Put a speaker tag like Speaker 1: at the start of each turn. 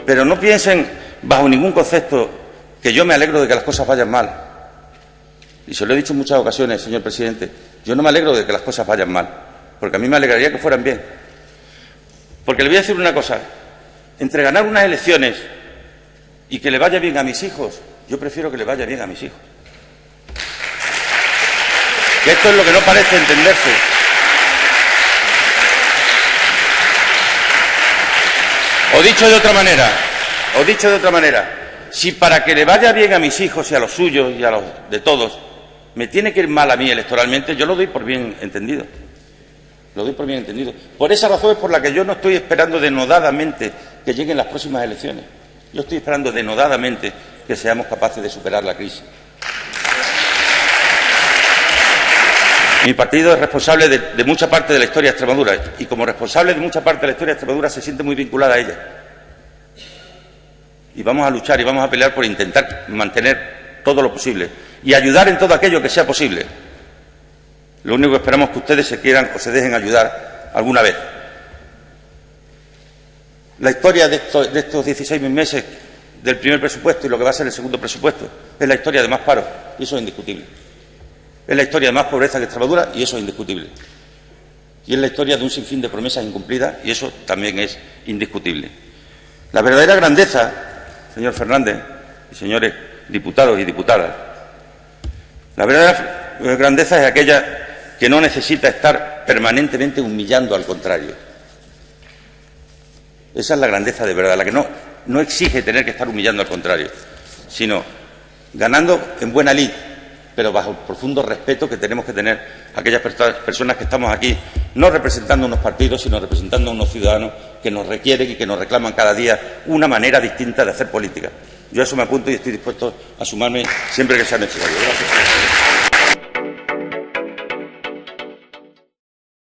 Speaker 1: Pero no piensen, bajo ningún concepto, que yo me alegro de que las cosas vayan mal. Y se lo he dicho en muchas ocasiones, señor presidente, yo no me alegro de que las cosas vayan mal, porque a mí me alegraría que fueran bien. Porque le voy a decir una cosa, entre ganar unas elecciones y que le vaya bien a mis hijos, yo prefiero que le vaya bien a mis hijos. Que esto es lo que no parece entenderse. O dicho de otra manera, si para que le vaya bien a mis hijos y a los suyos y a los de todos, me tiene que ir mal a mí electoralmente, yo lo doy por bien entendido. Lo doy por bien entendido. Por esa razón es por la que yo no estoy esperando denodadamente que lleguen las próximas elecciones. Yo estoy esperando denodadamente que seamos capaces de superar la crisis. Mi partido es responsable de mucha parte de la historia de Extremadura y como responsable de mucha parte de la historia de Extremadura se siente muy vinculada a ella. Y vamos a luchar y vamos a pelear por intentar mantener todo lo posible y ayudar en todo aquello que sea posible. Lo único que esperamos es que ustedes se quieran o se dejen ayudar alguna vez. La historia de estos 16 meses del primer presupuesto y lo que va a ser el segundo presupuesto es la historia de más paro y eso es indiscutible. Es la historia de más pobreza que Extremadura y eso es indiscutible. Y es la historia de un sinfín de promesas incumplidas y eso también es indiscutible. La verdadera grandeza, señor Fernández y señores diputados y diputadas, la verdadera grandeza es aquella que no necesita estar permanentemente humillando al contrario. Esa es la grandeza de verdad, la que no exige tener que estar humillando al contrario, sino ganando en buena lid, pero bajo el profundo respeto que tenemos que tener aquellas personas que estamos aquí, no representando unos partidos, sino representando a unos ciudadanos que nos requieren y que nos reclaman cada día una manera distinta de hacer política. Yo a eso me apunto y estoy dispuesto a sumarme siempre que sea necesario. Gracias.